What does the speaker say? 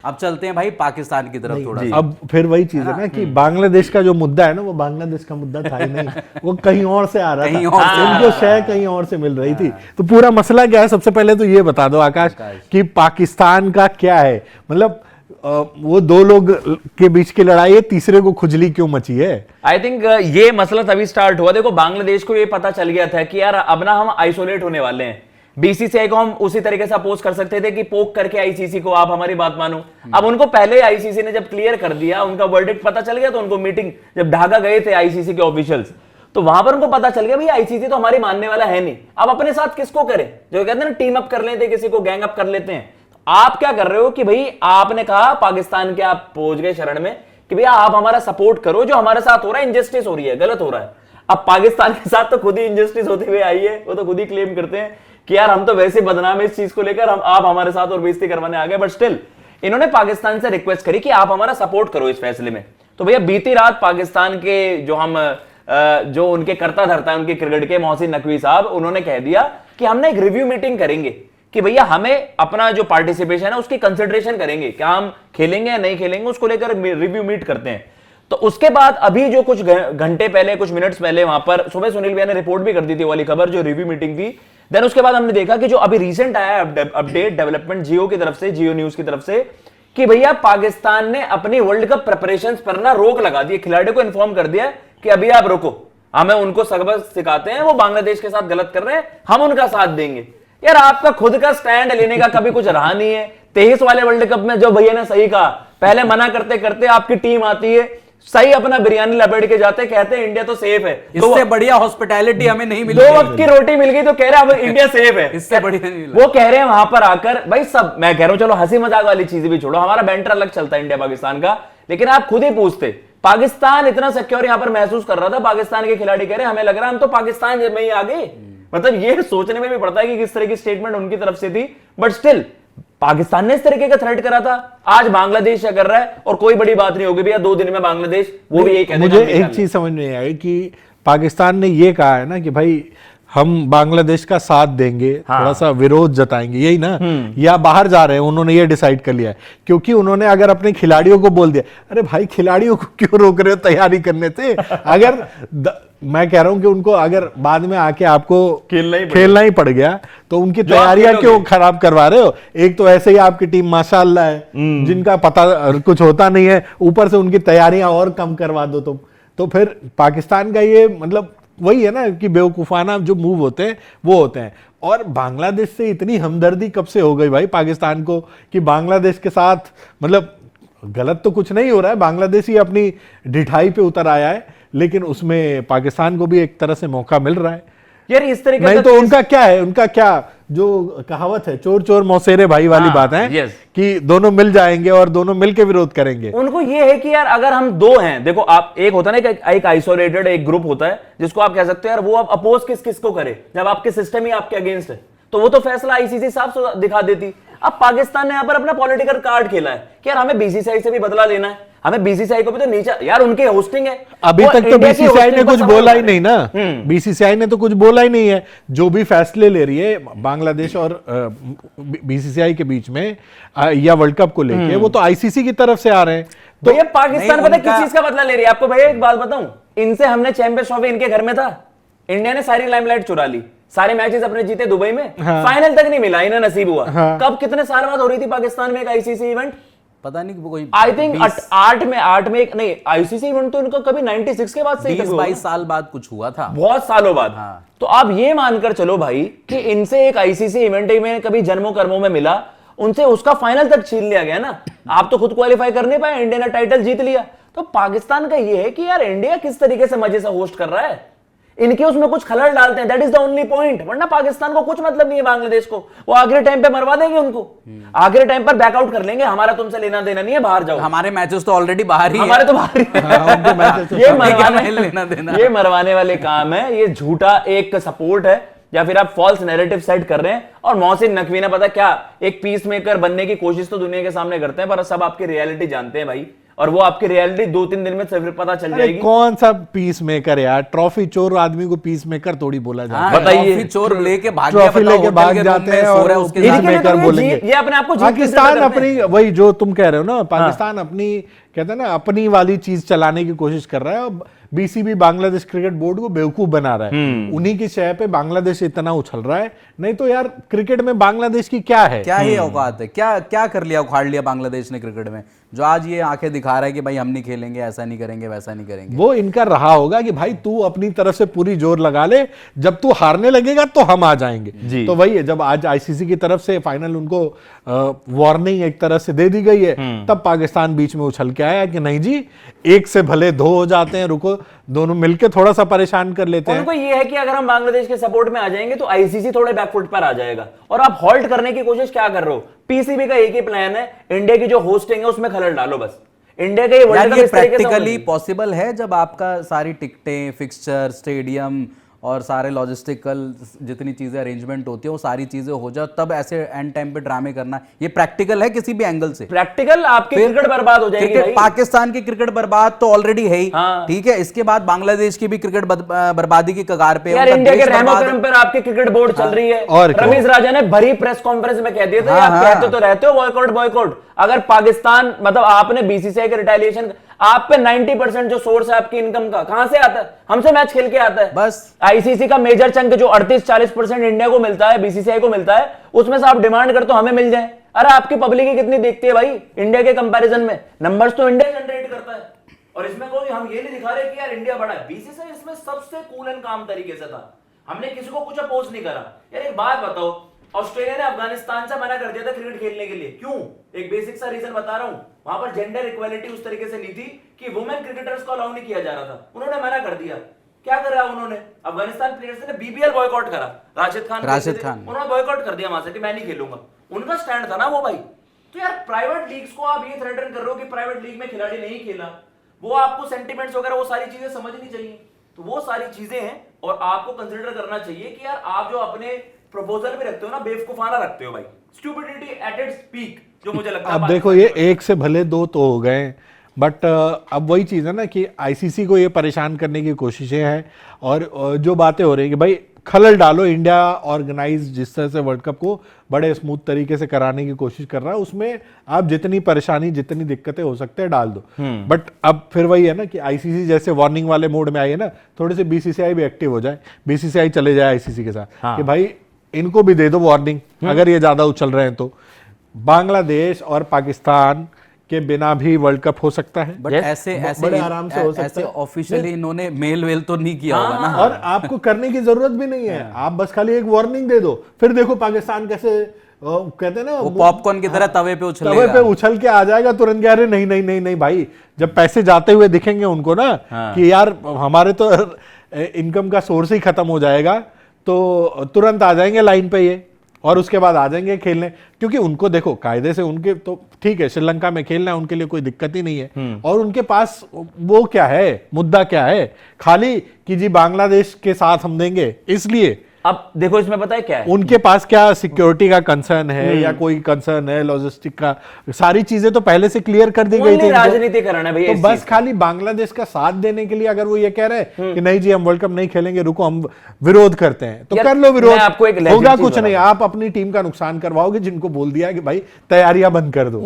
अब चलते हैं भाई पाकिस्तान की तरफ थोड़ा सा। अब फिर वही चीज है ना कि बांग्लादेश का जो मुद्दा है ना, वो बांग्लादेश का मुद्दा था ही नहीं, वो कहीं और से आ रहा था, उनको शय कहीं और से मिल रही थी। तो पूरा मसला क्या है, सबसे पहले तो ये बता दो आकाश कि पाकिस्तान का क्या है, मतलब वो दो लोग के बीच की लड़ाई है, तीसरे को खुजली क्यों मची है? आई थिंक ये मसला तभी स्टार्ट हुआ, देखो बांग्लादेश को ये पता चल गया था कि यार अब ना हम आइसोलेट होने वाले हैं। बीसीसीआई को हम उसी तरीके से अपोज कर सकते थे कि पोक करके आईसीसी को आप हमारी बात मानो। अब उनको पहले आईसीसी ने जब क्लियर कर दिया, उनका वर्डिक्ट पता चल गया, तो उनको मीटिंग जब ढाका गए थे आईसीसी के ऑफिशियल्स, तो वहां पर उनको पता चल गया भाई आईसीसी तो हमारी मानने वाला है नहीं, अब अपने साथ किसको करें, जो कहते हैं ना टीम अप कर लेते हैं, किसी को गैंग अप कर लेते हैं। आप क्या कर रहे हो कि भाई आपने कहा पाकिस्तान के, आप पहुंच गए शरण में कि भैया आप हमारा सपोर्ट करो, जो हमारे साथ हो रहा है इंजस्टिस हो रही है, गलत हो रहा है। अब पाकिस्तान के साथ तो खुद ही इंजस्टिस होती हुई आई है, वो तो खुद ही क्लेम करते हैं कि यार हम तो वैसे बदनाम है इस चीज को लेकर, हम आप हमारे साथ और बेइज्जती करवाने आ गए। बट स्टिल इन्होंने पाकिस्तान से रिक्वेस्ट करी कि आप हमारा सपोर्ट करो इस फैसले में। तो भैया बीती रात पाकिस्तान के जो उनके कर्ता धर्ता है उनके क्रिकेट के, मोहसिन नकवी साहब, उन्होंने कह दिया कि हम ना एक रिव्यू मीटिंग करेंगे कि भैया हमें अपना जो पार्टिसिपेशन है उसकी कंसिडरेशन करेंगे, क्या हम खेलेंगे या नहीं खेलेंगे, उसको लेकर रिव्यू मीट करते हैं। तो उसके बाद अभी जो कुछ घंटे पहले, कुछ मिनट्स पहले, वहां पर सुबह सुनील भैया ने रिपोर्ट भी कर दी थी वाली खबर, जो रिव्यू मीटिंग थी। देन उसके बाद हमने देखा कि जो अभी रिसेंट आया अपडेट डेवलपमेंट जियो की तरफ से, जियो न्यूज की तरफ से, कि भैया पाकिस्तान ने अपनी वर्ल्ड कप प्रिपरेशंस पर ना रोक लगा दी, खिलाड़ियों को इन्फॉर्म कर दिया कि अभी आप रुको, हमें उनको सबक सिखाते हैं, वो बांग्लादेश के साथ गलत कर रहे हैं, हम उनका साथ देंगे। यार आपका खुद का स्टैंड लेने का कभी कुछ रहा नहीं है। 23 वाले वर्ल्ड कप में जो भैया ने सही कहा, पहले मना करते करते आपकी टीम आती है, सही अपना बिरयानी लपेट के जाते, कहते हैं इंडिया तो सेफ है, इससे बढ़िया हॉस्पिटैलिटी हमें नहीं मिली, 2 वक्त की रोटी मिल गई तो कह रहे हैं अब इंडिया सेफ है, इससे बढ़िया नहीं मिला। वो कह रहे हैं वहां पर आकर भाई सब, मैं कह रहा हूं चलो हंसी मजाक वाली चीजें भी छोड़ो, हमारा बैंटर अलग चलता है इंडिया पाकिस्तान का, लेकिन आप खुद ही पूछते, पाकिस्तान इतना सिक्योर यहां पर महसूस कर रहा था, पाकिस्तान के खिलाड़ी कह रहे हमें लग रहा है हम तो पाकिस्तान में ही आ गए। मतलब ये सोचने में भी पड़ता है कि किस तरह की स्टेटमेंट उनकी तरफ से थी। बट स्टिल पाकिस्तान ने इस तरीके का थ्रेट करा था, आज बांग्लादेश कर रहा है और कोई बड़ी बात नहीं होगी भैया 2 दिन में बांग्लादेश, वो भी एक मुझे एक चीज समझ नहीं आई कि पाकिस्तान ने ये कहा है ना कि भाई हम बांग्लादेश का साथ देंगे, थोड़ा सा विरोध जताएंगे, यही ना, या बाहर जा रहे हैं, उन्होंने ये डिसाइड कर लिया है। क्योंकि उन्होंने अगर अपने खिलाड़ियों को बोल दिया, अरे भाई खिलाड़ियों को क्यों रोक रहे हो तैयारी करने से, अगर मैं कह रहा हूं कि उनको अगर बाद में आके आपको खेलना ही पड़ गया तो उनकी तैयारियां क्यों खराब करवा रहे हो? एक तो ऐसे ही आपकी टीम माशाअल्लाह है, जिनका पता कुछ होता नहीं है, ऊपर से उनकी तैयारियां और कम करवा दो तुम। तो फिर पाकिस्तान का ये मतलब वही है ना कि बेवकूफाना जो मूव होते हैं वो होते हैं। और बांग्लादेश से इतनी हमदर्दी कब से हो गई भाई पाकिस्तान को कि बांग्लादेश के साथ, मतलब गलत तो कुछ नहीं हो रहा है, बांग्लादेश ही अपनी ढिठाई पे उतर आया है, लेकिन उसमें पाकिस्तान को भी एक तरह से मौका मिल रहा है यार इस तरीके नहीं। तो उनका क्या है, उनका क्या जो कहावत है, चोर चोर मौसेरे भाई वाली बात है कि दोनों मिल जाएंगे और दोनों मिलकर विरोध करेंगे। उनको ये है कि यार अगर हम 2 हैं, देखो आप एक होता है ना एक आइसोलेटेड एक ग्रुप होता है जिसको आप कह सकते हो यार वो आप अपोज किस को करे, जब आपके सिस्टम ही आपके अगेंस्ट है, तो वो तो फैसला आईसीसी साफ दिखा देती। अब पाकिस्तान ने यहाँ पर अपना पॉलिटिकल कार्ड खेला है कि यार हमें बीसीसीआई से भी बदला लेना है, हमें बीसीसीआई को भी तो नीचे, यार उनके होस्टिंग है, अभी तक तो बीसीसीआई ने कुछ बोला ही नहीं ना, बीसीसीआई ने तो कुछ बोला ही नहीं है। जो भी फैसले ले रही है बांग्लादेश और बीसीसीआई के बीच में या वर्ल्ड कप को लेके, वो तो आईसीसी की तरफ से आ रहे हैं। तो ये पाकिस्तान पता है किस चीज का बदला ले रही है? आपको भैया एक बात बताऊं, इनसे हमने चैंपियंस ट्रॉफी इनके घर में था, इंडिया ने सारी लाइमलाइट चुरा ली, सारे मैचेस अपने जीते दुबई में, फाइनल तक नहीं मिला, इन्हें नसीब हुआ। कब कितने साल बाद हो रही थी पाकिस्तान में एक आईसीसी इवेंट? पता नहीं कोई, आई थिंक 8 में एक, नहीं आईसीसी इवेंट तो इनको कभी 96 के बाद से 20-22 साल बाद कुछ हुआ था, बहुत सालों बाद। तो आप ये मानकर चलो भाई कि इनसे एक आईसीसी इवेंट में कभी जन्मों कर्मों में मिला, उनसे उसका फाइनल तक छीन लिया गया ना। आप तो खुद क्वालिफाई कर नहीं पाए, इंडिया ने टाइटल जीत लिया। तो पाकिस्तान का ये है कि यार इंडिया किस तरीके से मजे से होस्ट कर रहा है, इनके उसमें कुछ खलल डालते हैं, that is the only point. वरना पाकिस्तान को कुछ मतलब नहीं है बांग्लादेश को, वो आखिरी टाइम पे मरवा देंगे उनको, आखिरी टाइम पर बैकआउट कर लेंगे, हमारा तुमसे लेना देना नहीं है, बाहर जाओ। हमारे मैचेस तो ऑलरेडी बाहर ही हमारे तो बाहर ही ये मरवाने वाले काम है, ये झूठा एक सपोर्ट है या फिर आप फॉल्स नैरेटिव सेट कर रहे हैं। और मोहसिन नकवी ने पता क्या एक पीस मेकर बनने की कोशिश तो दुनिया के सामने करते हैं, पर सब आपकी रियलिटी जानते हैं भाई। और वो आपकी रियलिटी 2-3 दिन में फिर पता चल अरे जाएगी। कौन सा पीस मेकर यार, ट्रॉफी चोर आदमी को पीस मेकर थोड़ी बोला जाता है। हाँ, बताइए। ट्रॉफी चोर लेके भाग गया, ट्रॉफी बताओ, लेके होटल भाग के जाते रूम में हैं सो और रहा है, उसके पीस साथ मेकर बोलेंगे। ये अपने आप को जीत के पाकिस्तान सिद्ध करते हैं। अपनी, वही जो तुम कह रहे हो ना, पाकिस्तान अपनी कहते हैं ना अपनी वाली चीज चलाने की कोशिश कर रहा है और बीसीबी बांग्लादेश क्रिकेट बोर्ड को बेवकूफ बना रहा है। उन्हीं की शय पे बांग्लादेश इतना उछल रहा है, नहीं तो यार क्रिकेट में बांग्लादेश की क्या है। क्या ही औकात है, क्या क्या कर लिया, उखाड़ लिया बांग्लादेश ने क्रिकेट में, जो आज ये आंखें दिखा रहा है कि भाई हम नहीं खेलेंगे, ऐसा नहीं करेंगे, वैसा नहीं करेंगे। वो इनका रहा होगा कि भाई तू अपनी तरफ से पूरी जोर लगा ले, जब तू हारने लगेगा तो हम आ जाएंगे। जी। तो वही है, जब आज आईसीसी की तरफ से फाइनल उनको वार्निंग एक तरह से दे दी गई है, तब पाकिस्तान बीच में उछल के आया कि नहीं जी, एक से भले दो हो जाते हैं, रुको दोनों मिलकर थोड़ा सा परेशान कर लेते हैं। उनको ये है कि अगर हम बांग्लादेश के सपोर्ट में आ जाएंगे तो आईसीसी थोड़े बैकफुट पर आ जाएगा, और आप हॉल्ट करने की कोशिश क्या कर रहे हो? पीसीबी का एक ही प्लान है, इंडिया की जो होस्टिंग है उसमें खलल डालो बस। इंडिया का ये वर्ल्ड यार कप ये इस तरीके से होना प्रैक्टिकली चाहिए। पॉसिबल है जब आपका सारी टिकटें, फिक्सचर, स्टेडियम और सारे लॉजिस्टिकल जितनी चीजें अरेंजमेंट होती है वो सारी चीजें हो जाए, तब ऐसे एंड टाइम पे ड्रामे करना, ये प्रैक्टिकल है किसी भी एंगल से? प्रैक्टिकल आपकी क्रिकेट बर्बाद हो जाएगी क्रिकेट, भाई। पाकिस्तान की क्रिकेट बर्बाद तो ऑलरेडी है ही, हाँ। ठीक है, इसके बाद बांग्लादेश की भी क्रिकेट बर्बादी की कगार पे है, यार उनका इंडिया के देश रहमो बर्बाद है। करम पर आपकी क्रिकेट बोर्ड चल रही है। और क्या? रमीज राजा ने भरी प्रेस कॉन्फ्रेंस में कह दिया था, हाँ, आप हाँ। कहते तो रहते हो बॉयकॉट बॉयकॉट। अगर पाकिस्तान मतलब आपने बीसीसीआई के रिटेलिएशन, आप पे 90% जो सोर्स है आपकी इनकम का कहां से आता है? हमसे मैच खेल के आता है बस। आईसीसी का मेजर चंक जो 38-40% इंडिया को मिलता है, बीसीसीआई को मिलता है, उसमें से आप डिमांड करते हो हमें मिल जाए। अरे आपकी पब्लिक ही कितनी देखती है भाई इंडिया के कंपैरिजन में? नंबर्स तो इंडिया जनरेट करता है, और इसमें कोई हम ये नहीं दिखा रहे कि यार इंडिया बड़ा है। बीसीसीआई इसमें सबसे कूल एंड काम तरीके से था, हमने किसी को कुछ अपोज नहीं करा। यार एक बात बताओ, ऑस्ट्रेलिया ने अफगानिस्तान से मना कर दिया था क्रिकेट खेलने के लिए, क्यों? एक बेसिक सा रीजन बता रहा हूं, वहां पर जेंडर इक्वालिटी उस तरीके से नहीं थी कि वुमेन क्रिकेटर्स को अलाउ नहीं किया जा रहा था, उन्होंने मना कर दिया। क्या करा उन्होंने? अफगानिस्तान प्लेयर्स ने बीबीएल बॉयकॉट करा, राशिद खान उन्होंने बॉयकॉट कर दिया वहां से कि मैं नहीं खेलूंगा, उनका स्टैंड था ना वो भाई। तो यार प्राइवेट लीग्स को आप ये थ्रेटन कर रहे हो कि प्राइवेट लीग में खिलाड़ी नहीं खेला, वो आपको सेंटिमेंट्स वगैरह वो सारी चीजें समझनी चाहिए। तो वो सारी चीजें हैं और आपको कंसिडर करना चाहिए कि यार आप जो अपने प्रपोजल भी रखते हो ना, बेवकूफाना रखते हो भाई, स्टूपिडिटी एट इट्स पीक, जो मुझे लगता है। अब देखो ये एक से भले दो तो हो गए, बट अब वही चीज़ है ना कि आईसीसी को ये परेशान करने की कोशिशें हैं, और जो बातें हो रही है कि भाई खलल डालो, इंडिया ऑर्गेनाइज जिस तरह से वर्ल्ड कप को बड़े स्मूथ तरीके से कराने की कोशिश कर रहा है, उसमें आप जितनी परेशानी, जितनी दिक्कतें हो सकते हैं डाल दो। बट अब फिर वही है ना कि आईसीसी जैसे वार्निंग वाले मोड में आई है ना, थोड़े से बीसीसीआई भी एक्टिव हो जाए, बीसीसीआई चले जाए आईसीसी के साथ कि भाई इनको भी दे दो वार्निंग, अगर ये ज्यादा उछल रहे हैं तो। बांग्लादेश और पाकिस्तान के बिना भी वर्ल्ड कप हो सकता है, बट ऐसे बड़े आराम से हो सकता ऐसे है। ऑफिशियली इन्होंने मेल वेल तो नहीं किया होगा ना। और आपको करने की जरूरत भी नहीं है, आप बस खाली एक वार्निंग दे दो, फिर देखो पाकिस्तान कैसे कहते हैं ना, वो पॉपकॉर्न की तरह तवे पे उछलेगा, तवे पे उछल के आ जाएगा तुरंत। अरे नहीं नहीं नहीं नहीं भाई, जब पैसे जाते हुए दिखेंगे उनको ना कि यार हमारे तो इनकम का सोर्स ही खत्म हो जाएगा, तो तुरंत आ जाएंगे लाइन पे ये, और उसके बाद आ जाएंगे खेलने। क्योंकि उनको देखो कायदे से उनके तो ठीक है, श्रीलंका में खेलना है उनके लिए कोई दिक्कत ही नहीं है, और उनके पास वो क्या है, मुद्दा क्या है, खाली कि जी बांग्लादेश के साथ हम देंगे इसलिए। अब देखो इसमें पता है क्या है, उनके पास क्या सिक्योरिटी का कंसर्न है या कोई कंसर्न है, लॉजिस्टिक का, सारी चीजें तो पहले से क्लियर कर दी गई थी। राजनीति करना है भैया, तो बस खाली बांग्लादेश का साथ देने के लिए अगर वो ये कह रहे हैं कि नहीं जी हम वर्ल्ड कप नहीं खेलेंगे, रुको हम विरोध करते हैं, तो कर लो विरोध, आपको एक होगा कुछ नहीं, आप अपनी टीम का नुकसान करवाओगे जिनको बोल दिया कि भाई तैयारियां बंद कर दो।